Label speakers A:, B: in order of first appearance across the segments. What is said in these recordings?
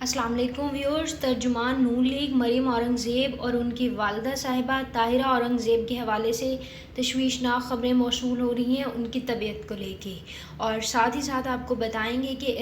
A: अस्सलाम वालेकुम व्यूअर्स। तर्जुमान नून लीग मरीम औरंगज़ेब और उनकी वालिदा साहिबा ताहिरा औरंगज़ेब के हवाले से तशवीशनाक ख़बरें मौसूल हो रही हैं उनकी तबीयत को लेके, और साथ ही साथ आपको बताएंगे कि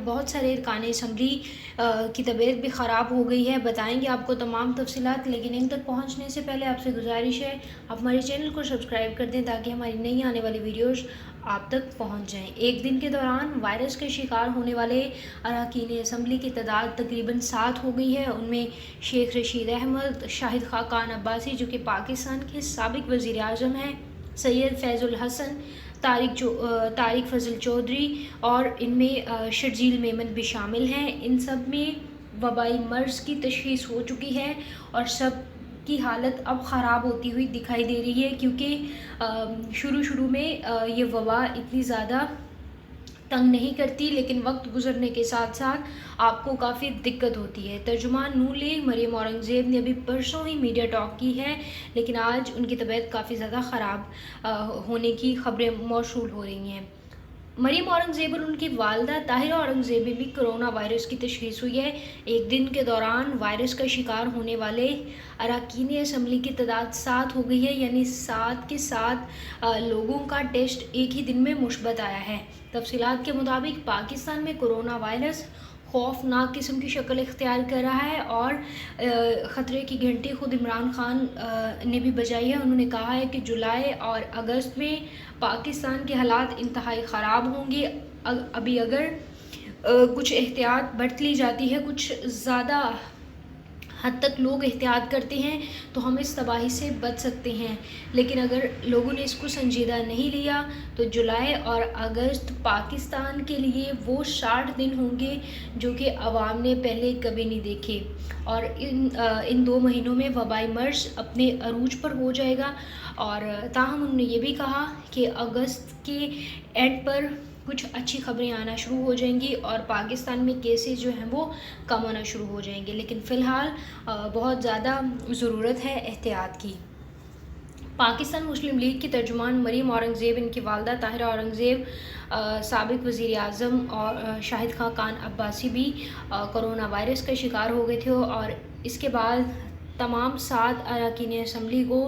A: बहुत सारे अरकान असम्बली की तबीयत भी ख़राब हो गई है। बताएंगे आपको तमाम तफसीलात, लेकिन इन तक पहुँचने से पहले आपसे गुजारिश है आप हमारे चैनल को सब्सक्राइब कर दें ताकि हमारी नई आने वाली वीडियोज़ आप तक पहुंच जाएं। एक दिन के दौरान वायरस के शिकार होने वाले अरकान असम्बली की तादाद तकरीबन 7 हो गई है। उनमें शेख रशीद अहमद, शाहिद खाकान अब्बासी जो कि पाकिस्तान के साबिक वज़ीर आज़म हैं, सैयद फैज़ुल हसन, तारिक फ़ज़ल चौधरी और इनमें शर्जील मेमन भी शामिल हैं। इन सब में वबाई मर्ज़ की तशख़ीस हो चुकी है और सब की हालत अब ख़राब होती हुई दिखाई दे रही है, क्योंकि शुरू में ये वबा इतनी ज़्यादा तंग नहीं करती, लेकिन वक्त गुजरने के साथ साथ आपको काफ़ी दिक्कत होती है। तर्जुमान नून लीग मरीम औरंगज़ेब ने अभी परसों ही मीडिया टॉक की है, लेकिन आज उनकी तबीयत काफ़ी ज़्यादा ख़राब होने की खबरें मौसूल हो रही हैं। मरीम औरंगज़ेब और उनकी वालिदा ताहिरा औरंगज़ेब में भी कोरोना वायरस की तशख़ीस हुई है। एक दिन के दौरान वायरस का शिकार होने वाले अरकान असम्बली की तादाद 7 हो गई है, यानी 7 के 7 लोगों का टेस्ट एक ही दिन में मुस्बत आया है। तफसीलात के मुताबिक पाकिस्तान में कोरोना वायरस खौफनाक किस्म की शक्ल इख्तियार कर रहा है और ख़तरे की घंटी खुद इमरान खान ने भी बजाई है। उन्होंने कहा है कि जुलाई और अगस्त में पाकिस्तान के हालात इंतहाई ख़राब होंगे। अभी अगर कुछ एहतियात बरत ली जाती है, कुछ ज़्यादा हद तक लोग एहतियात करते हैं तो हम इस तबाही से बच सकते हैं, लेकिन अगर लोगों ने इसको संजीदा नहीं लिया तो जुलाई और अगस्त पाकिस्तान के लिए वो 60 दिन होंगे जो कि अवाम ने पहले कभी नहीं देखे, और इन 2 महीनों में वबाई मर्ज़ अपने अरूज पर हो जाएगा। और ताहम उन्होंने ये भी कहा कि अगस्त के एंड पर कुछ अच्छी खबरें आना शुरू हो जाएंगी और पाकिस्तान में केसेस जो हैं वो कम होना शुरू हो जाएंगे, लेकिन फ़िलहाल बहुत ज़्यादा ज़रूरत है एहतियात की। पाकिस्तान मुस्लिम लीग की तर्जुमान मरीम औरंगज़ेब, इनकी वालिदा ताहिरा औरंगज़ेब, साबिक वज़ीर आज़म और शाहिद खाकान अब्बासी भी कोरोना वायरस का शिकार हो गए थे, और इसके बाद तमाम 7 अरकान असम्बली को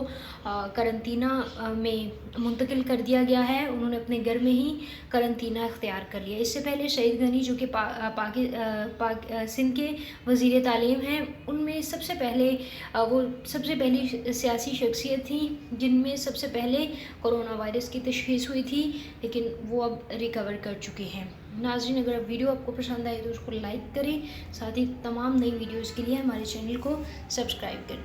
A: करंतना में मुंतकिल कर दिया गया है। उन्होंने अपने घर में ही करंतना इख्तियार कर लिया। इससे पहले सईद गनी जो कि सिंध के वज़ीर तालीम हैं, उनमें सबसे पहली सियासी शख्सियत थी जिनमें सबसे पहले कोरोना वायरस की तशख़ीस हुई थी, लेकिन वो अब रिकवर कर चुके हैं। नाज़रीन, अगर वीडियो आपको पसंद आए तो उसको लाइक करें, साथ ही तमाम नई वीडियोज़ के लिए हमारे चैनल को सब्सक्राइब करें।